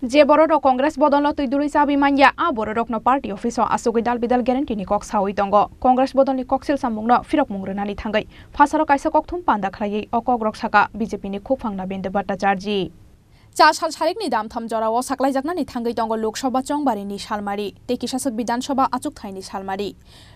जे बर'क कंग्रेस बदल तुइदुरि चाबि मानिया आ बर'कनो पार्टी अफिसाव आसुगै दाल बिदाल गेरेन्टिनि कक सावै दंग कंग्रेस बदलनि ककसिल सामुंनो फिरक मुंग्रोनानै थांगै फासाराव कायसा ककथुम पान्दा खालायै अकक रक्साका बीजेपीनि खुफांना बेन्दो भट्टाचार्जी चार साल सारिकनि दामथाम जराव साख्लायजागनानै थांगै दंग लोकसभा चंबारिनि सालमारि तेकिसासक विधानसभा आचुकथायनि सालमारि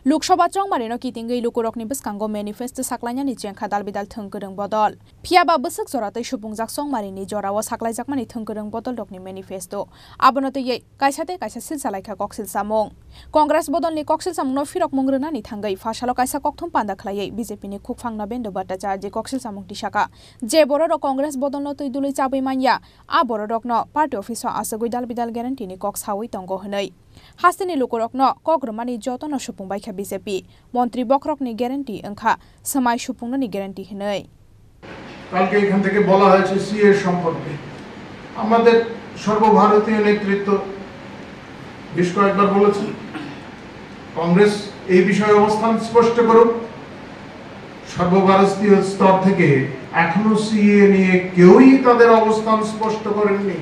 लोकसभा चंबारिनो कितिंगै लुकुरकनि बिस्कांगो मेनिफेस्टो साख्लायनानै चेंखा दाल बिदाल थोंगोरों बदल फियाबा बोसोक जरातै सुबुंजाक चंबारिनि जराव साख्लायजागमानि थोंगोरों बदल रकनि मेनिफेस्टो आबनतयै कायसाते कायसा सिलसालायखा ककसिल सामुं कंग्रेस बदलनि ककसिल सामुंनो फिरक मुंग्रोनानै थांगै फासाल कायसा ककथुम पान्दा खालायै बीजेपीनि खुफांना बेन्दो भट्टाचार्जी ककसिल सामुं टिसाका जे बर' कंग्रेस बदलनो तुइदुलै चाबै मानिया आ बर'कनो पार्टी अफिसाव आसुगै दाल बिदाल गेरेन्टिनि कक सावै दंग हनै हास्तिनि लुकुरकनो कग्रमानि जतन सुफुंबायखा बीजेपी मन्त्री बक्रकनि ग्यारेंटी ओंखा समाय सुफुंनायनि ग्यारेंटी हनै কালকে এখান থেকে বলা হয়েছে সিএ সম্পর্কে আমাদের সর্বভারতীয় নেতৃত্ব বেশ কয়েকবার বলেছে কংগ্রেস এই বিষয়ে অবস্থান স্পষ্ট করুক সর্বভারতীয় স্তর থেকে এখনো সিএ নিয়ে কেউই তাদের অবস্থান স্পষ্ট করেননি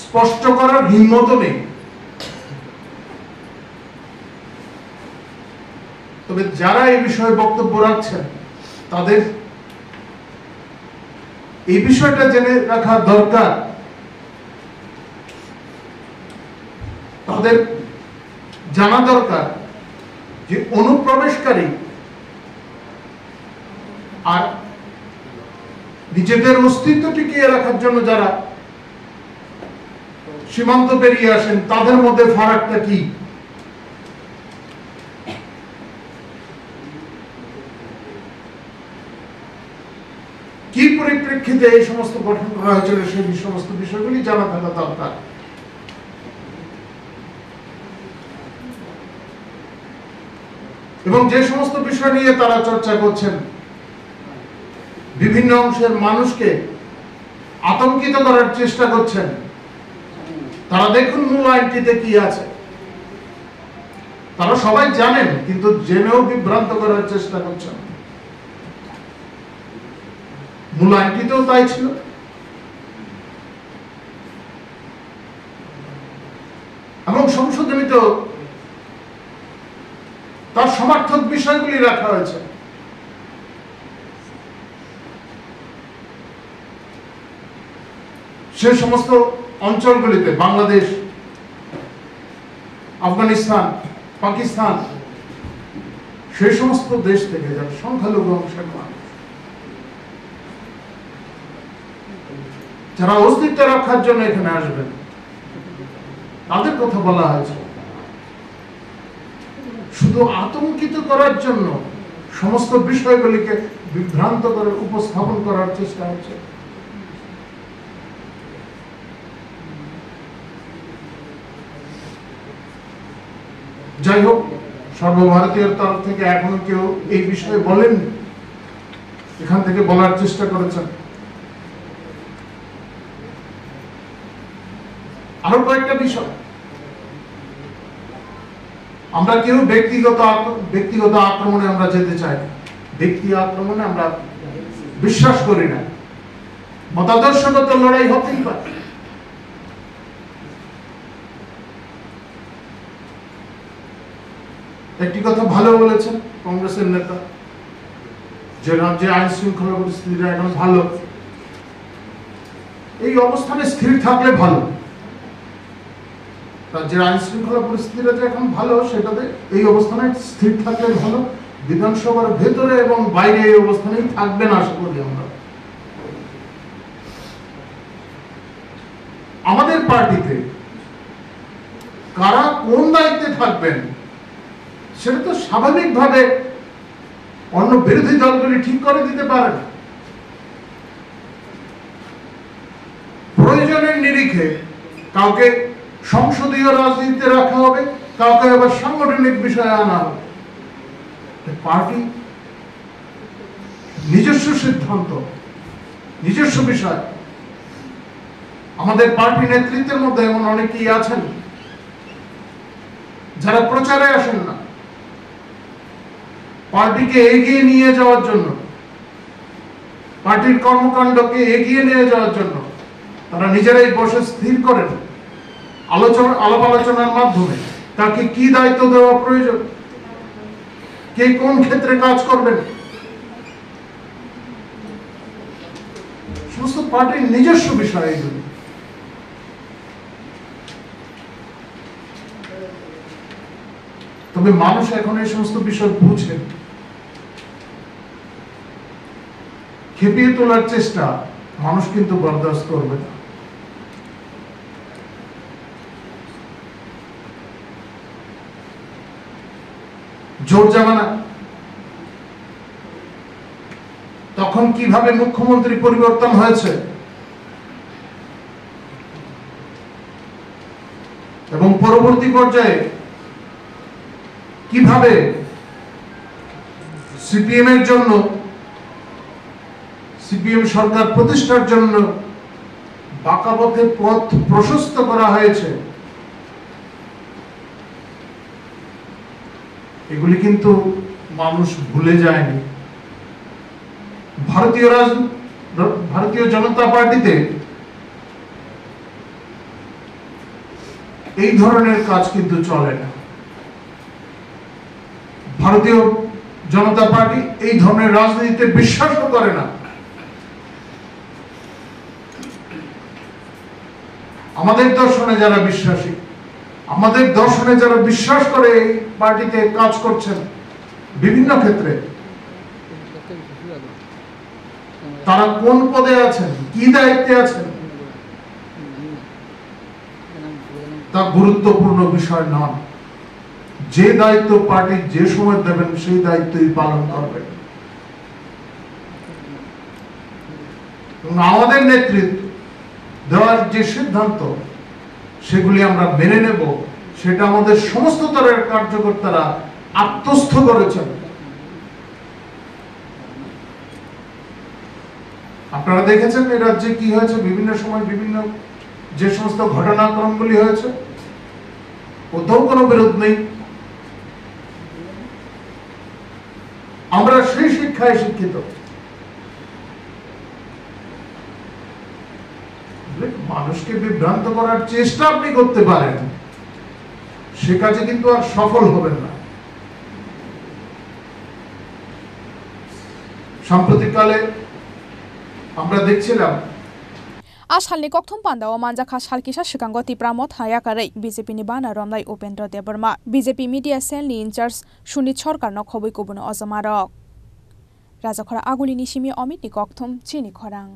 স্পষ্ট করার হিম্মত নেই তবে যারা এই বিষয়ে বক্তব্য রাখছেন তাদের এই বিষয়টা জেনে রাখা দরকার তাদের জানা দরকার যে অনুপ্রবেশকারী আর নিজেদের অস্তিত্ব টিকিয়ে রাখার জন্য যারা সীমান্ত পেরিয়ে আসেন তাদের মধ্যে ফারাকটা কি কি পরিপ্রেক্ষিতে এই সমস্ত গঠন করা হয়েছিল সেই সমস্ত বিষয়গুলি জানা থাকা দরকার এবং যে সমস্ত বিষয় নিয়ে তারা চর্চা করছেন বিভিন্ন অংশের মানুষকে আতঙ্কিত করার চেষ্টা করছেন তারা দেখুন মূল আইনটিতে কি আছে তারা সবাই জানেন কিন্তু জেনেও বিভ্রান্ত করার চেষ্টা করছেন মূল আইনটিতেও তাই ছিল এবং সংশোধনীতেও তার সমার্থক বিষয়গুলি রাখা হয়েছে সে সমস্ত অঞ্চলগুলিতে বাংলাদেশ আফগানিস্তান পাকিস্তান সেই সমস্ত দেশ থেকে যারা সংখ্যালঘু অংশের মানুষ যারা অস্তিত্ব রক্ষার জন্য এখানে আসবেন তাদের কথা বলা হয়েছে শুধু আতঙ্কিত করার জন্য সমস্ত বিষয়গুলিকে বিভ্রান্ত করে উপস্থাপন করার চেষ্টা হচ্ছে যাই হোক সর্বভারতীয় তরফ থেকে এখনো কেউ এই বিষয়ে বলেননি এখান থেকে বলার চেষ্টা করেছেন আরো কয়েকটা বিষয় আমরা কেউ ব্যক্তিগত আক্রমণে আমরা যেতে চাই না ব্যক্তি আক্রমণে আমরা বিশ্বাস করি না মতাদর্শগত লড়াই হতেই পারে একটি কথা ভালো বলেছেন কংগ্রেসের নেতা যে রাজ্যে আইন শৃঙ্খলা পরিস্থিতিটা এখন ভালো এই অবস্থানে স্থির থাকলে ভালো রাজ্যের আইন শৃঙ্খলা পরিস্থিতিটা যে এখন ভালো সেটাতে এই অবস্থানে স্থির থাকলে ভালো বিধানসভার ভেতরে এবং বাইরে এই অবস্থানেই থাকবেন আশা করি আমরা আমাদের পার্টিতে কারা কোন দায়িত্বে থাকবেন সেটা তো স্বাভাবিকভাবে অন্য বিরোধী দলগুলি ঠিক করে দিতে পারেন প্রয়োজনের নিরিখে কাউকে সংসদীয় রাজনীতিতে রাখা হবে কাউকে আবার সাংগঠনিক বিষয়ে আনা হবে পার্টি নিজস্ব সিদ্ধান্ত নিজস্ব বিষয় আমাদের পার্টি নেতৃত্বের মধ্যে এমন অনেকেই আছেন যারা প্রচারে আসেন না পার্টিকে এগিয়ে নিয়ে যাওয়ার জন্য পার্টির কর্মকাণ্ডকে এগিয়ে নিয়ে যাওয়ার জন্য তারা নিজেরাই বসে স্থির করেন আলাপ আলোচনার মাধ্যমে তাকে কি দায়িত্ব দেওয়া প্রয়োজন, কে কোন ক্ষেত্রে কাজ করবেন। সমস্ত পার্টির নিজস্ব বিষয় এগুলো। তবে মানুষ এখন এই সমস্ত বিষয় বুঝে, খেপিয়ে তোলার চেষ্টা মানুষ কিন্তু বরদাস্ত করবে না। জোর জামানা, তখন কিভাবে মুখ্যমন্ত্রী পরিবর্তন হয়েছে এবং পরবর্তী পর্যায়ে কিভাবে সিপিএম এর জন্য, সিপিএম সরকার প্রতিষ্ঠার জন্য বাঁকা পথে পথ প্রশস্ত করা হয়েছে, এগুলি কিন্তু মানুষ ভুলে যায়নি। ভারতীয় জনতা পার্টিতে এই ধরনের কাজ কিন্তু চলে না। ভারতীয় জনতা পার্টি এই ধরনের রাজনীতিতে বিশ্বাসও করে না। আমাদের দর্শনে যারা বিশ্বাসী, আমাদের দর্শনে যারা বিশ্বাস করে এই পার্টিতে কাজ করছেন বিভিন্ন ক্ষেত্রে, তারা কোন পদে আছেন, কি দায়িত্বে আছেন, তা গুরুত্বপূর্ণ বিষয় নয়। যে দায়িত্ব পার্টি যে সময় দেবেন সেই দায়িত্বই পালন করবেন। আমাদের নেতৃত্ব দেওয়ার যে সিদ্ধান্ত, সেগুলি আমরা মেনে নেব, সেটা আমাদের সমস্ত স্তরের কার্যকর্তারা আত্মস্থ করেছেন। আপনারা দেখেছেন এই রাজ্যে কি হয়েছে, বিভিন্ন সময় বিভিন্ন যে সমস্ত ঘটনাক্রমগুলি হয়েছে, কোথাও কোনো বিরোধ নেই। আমরা সেই শিক্ষায় শিক্ষিত। মানুষকে বিভ্রান্ত করার চেষ্টা আপনি করতে পারেন, সে কাজে কিন্তু আর সফল হবেন না। সাম্প্রতিককালে আমরা দেখছিলাম आसालनि कक्थुम पान्दाव मानजाखा सालकिसा सिगांगो तिप्रामो थायाकारै बीजेपीनि बाना रमनाय उपेन्द्र देबबर्मा बीजेपी मीडिया सेलनि इनचार्ज सुनित सरकारनो खबै कुबुनो अजमारक राजाखरा आगुलिनि सिमी अमितनि कक्थुम चिनि खरां।